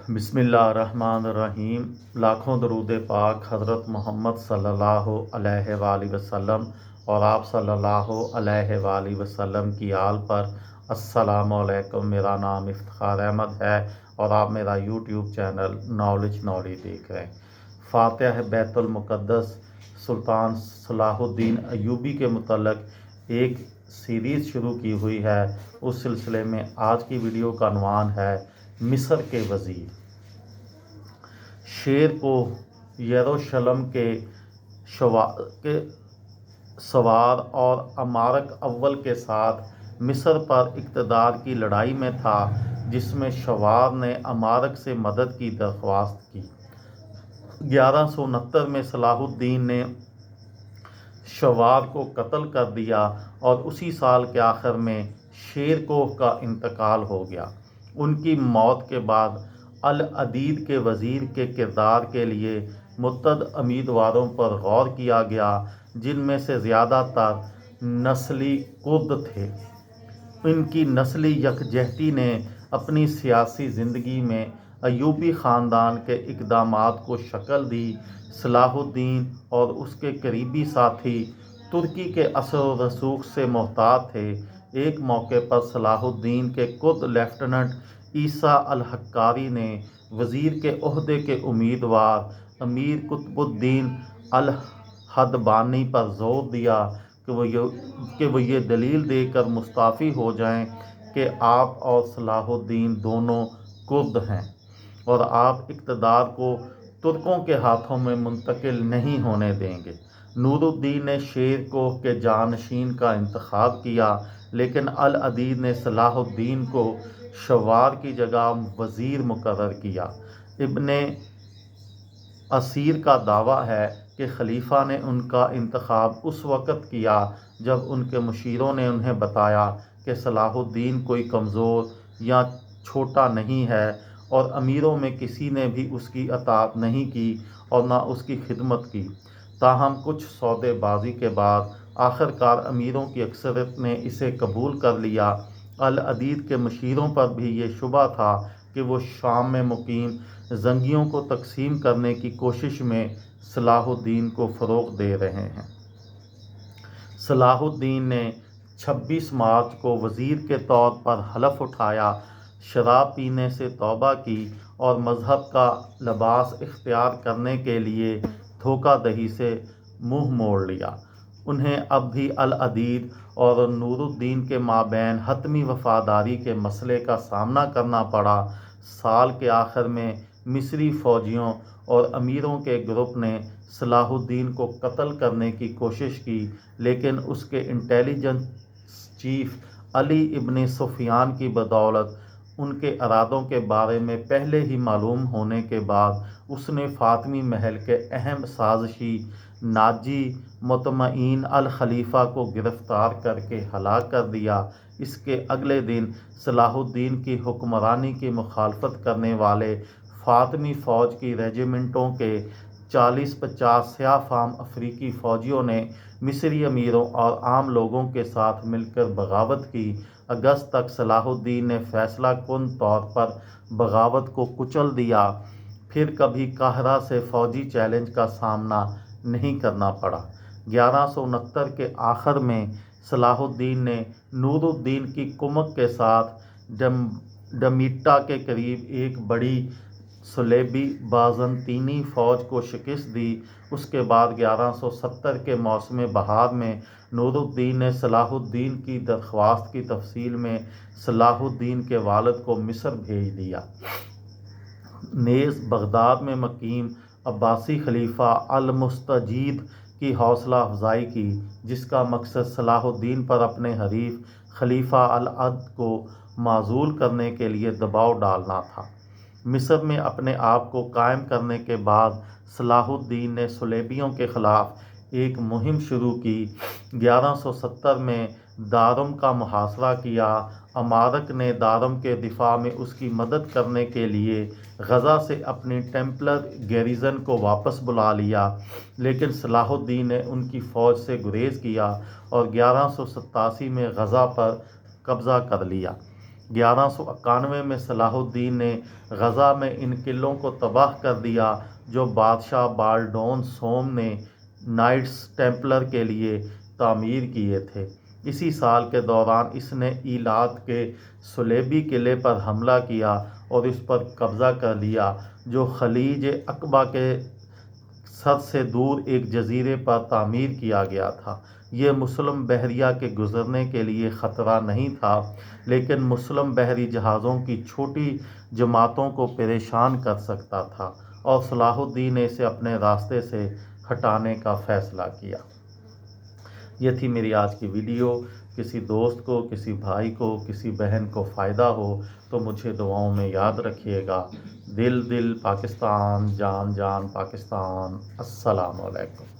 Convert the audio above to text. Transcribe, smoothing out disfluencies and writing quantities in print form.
بسم اللہ الرحمن الرحیم۔ لاکھوں درود پاک حضرت محمد صلی اللہ علیہ وآلہ وسلم اور آپ صلی اللہ علیہ وآلہ وسلم کی آل پر۔ السلام علیکم، میرا نام افتخار احمد ہے اور آپ میرا یوٹیوب چینل نالج نوری دیکھ رہے ہیں۔ فاتح بیت المقدس سلطان صلاح الدین ایوبی کے متعلق ایک سیریز شروع کی ہوئی ہے۔ اس سلسلے میں آج کی ویڈیو کا عنوان ہے مصر کے وزیر۔ شیر کو یروشلم کے سوار اور امارک اول کے ساتھ مصر پر اقتدار کی لڑائی میں تھا، جس میں شوار نے امارک سے مدد کی درخواست کی۔ 1169 میں صلاح الدین نے شوار کو قتل کر دیا اور اسی سال کے آخر میں شیر کوہ کا انتقال ہو گیا۔ ان کی موت کے بعد العدید کے وزیر کے کردار کے لیے متعدد امیدواروں پر غور کیا گیا، جن میں سے زیادہ تر نسلی کرد تھے۔ ان کی نسلی یکجہتی نے اپنی سیاسی زندگی میں ایوبی خاندان کے اقدامات کو شکل دی۔ صلاح الدین اور اس کے قریبی ساتھی ترکی کے اثر و رسوخ سے محتاط تھے۔ ایک موقع پر صلاح الدین کے کرد لیفٹیننٹ عیسیٰ الحقاری نے وزیر کے عہدے کے امیدوار امیر قطب الدین الحدبانی پر زور دیا کہ وہ یہ دلیل دے کر مستعفی ہو جائیں کہ آپ اور صلاح الدین دونوں کرد ہیں اور آپ اقتدار کو ترکوں کے ہاتھوں میں منتقل نہیں ہونے دیں گے۔ نور الدین نے شیر کوہ کے جانشین کا انتخاب کیا، لیکن العدید نے صلاح الدین کو شوار کی جگہ وزیر مقرر کیا۔ ابن اسیر کا دعویٰ ہے کہ خلیفہ نے ان کا انتخاب اس وقت کیا جب ان کے مشیروں نے انہیں بتایا کہ صلاح الدین کوئی کمزور یا چھوٹا نہیں ہے، اور امیروں میں کسی نے بھی اس کی اطاعت نہیں کی اور نہ اس کی خدمت کی۔ تاہم کچھ سودے بازی کے بعد آخر کار امیروں کی اکثریت نے اسے قبول کر لیا۔ العدید کے مشیروں پر بھی یہ شبہ تھا کہ وہ شام میں مقیم زنگیوں کو تقسیم کرنے کی کوشش میں صلاح الدین کو فروغ دے رہے ہیں۔ صلاح الدین نے 26 مارچ کو وزیر کے طور پر حلف اٹھایا، شراب پینے سے توبہ کی اور مذہب کا لباس اختیار کرنے کے لیے دھوکہ دہی سے منہ موڑ لیا۔ انہیں اب بھی العدید اور نور الدین کے مابین حتمی وفاداری کے مسئلے کا سامنا کرنا پڑا۔ سال کے آخر میں مصری فوجیوں اور امیروں کے گروپ نے صلاح الدین کو قتل کرنے کی کوشش کی، لیکن اس کے انٹیلیجنس چیف علی ابن سفیان کی بدولت ان کے ارادوں کے بارے میں پہلے ہی معلوم ہونے کے بعد اس نے فاطمی محل کے اہم سازشی ناجی مطمئن الخلیفہ کو گرفتار کر کے ہلاک کر دیا۔ اس کے اگلے دن صلاح الدین کی حکمرانی کی مخالفت کرنے والے فاطمی فوج کی ریجیمنٹوں کے 40-50 سیاہ فام افریقی فوجیوں نے مصری امیروں اور عام لوگوں کے ساتھ مل کر بغاوت کی۔ اگست تک صلاح الدین نے فیصلہ کن طور پر بغاوت کو کچل دیا، پھر کبھی قاہرہ سے فوجی چیلنج کا سامنا نہیں کرنا پڑا۔ 1169 کے آخر میں صلاح الدین نے نور الدین کی کمک کے ساتھ ڈمیٹا کے قریب ایک بڑی صلیبی بازنطینی فوج کو شکست دی۔ اس کے بعد 1170 کے موسم بہار میں نور الدین نے صلاح الدین کی درخواست کی تفصیل میں صلاح الدین کے والد کو مصر بھیج دیا، نیز بغداد میں مقیم عباسی خلیفہ المستجید کی حوصلہ افزائی کی، جس کا مقصد صلاح الدین پر اپنے حریف خلیفہ العدل کو معزول کرنے کے لیے دباؤ ڈالنا تھا۔ مصر میں اپنے آپ کو قائم کرنے کے بعد صلاح الدین نے صلیبیوں کے خلاف ایک مہم شروع کی۔ 1170 میں دارم کا محاصرہ کیا۔ امارک نے دارم کے دفاع میں اس کی مدد کرنے کے لیے غزہ سے اپنی ٹیمپلر گیریزن کو واپس بلا لیا، لیکن صلاح الدین نے ان کی فوج سے گریز کیا اور 1187 میں غزہ پر قبضہ کر لیا۔ 1191 میں صلاح الدین نے غزہ میں ان قلعوں کو تباہ کر دیا جو بادشاہ بالڈون سوم نے نائٹس ٹیمپلر کے لیے تعمیر کیے تھے۔ اسی سال کے دوران اس نے ایلات کے صلیبی قلعے پر حملہ کیا اور اس پر قبضہ کر لیا، جو خلیج عقبہ کے سر سے دور ایک جزیرے پر تعمیر کیا گیا تھا۔ یہ مسلم بحریہ کے گزرنے کے لیے خطرہ نہیں تھا، لیکن مسلم بحری جہازوں کی چھوٹی جماعتوں کو پریشان کر سکتا تھا، اور صلاح الدین نے اسے اپنے راستے سے ہٹانے کا فیصلہ کیا۔ یہ تھی میری آج کی ویڈیو۔ کسی دوست کو، کسی بھائی کو، کسی بہن کو فائدہ ہو تو مجھے دعاؤں میں یاد رکھیے گا۔ دل دل پاکستان، جان جان پاکستان۔ السلام علیکم۔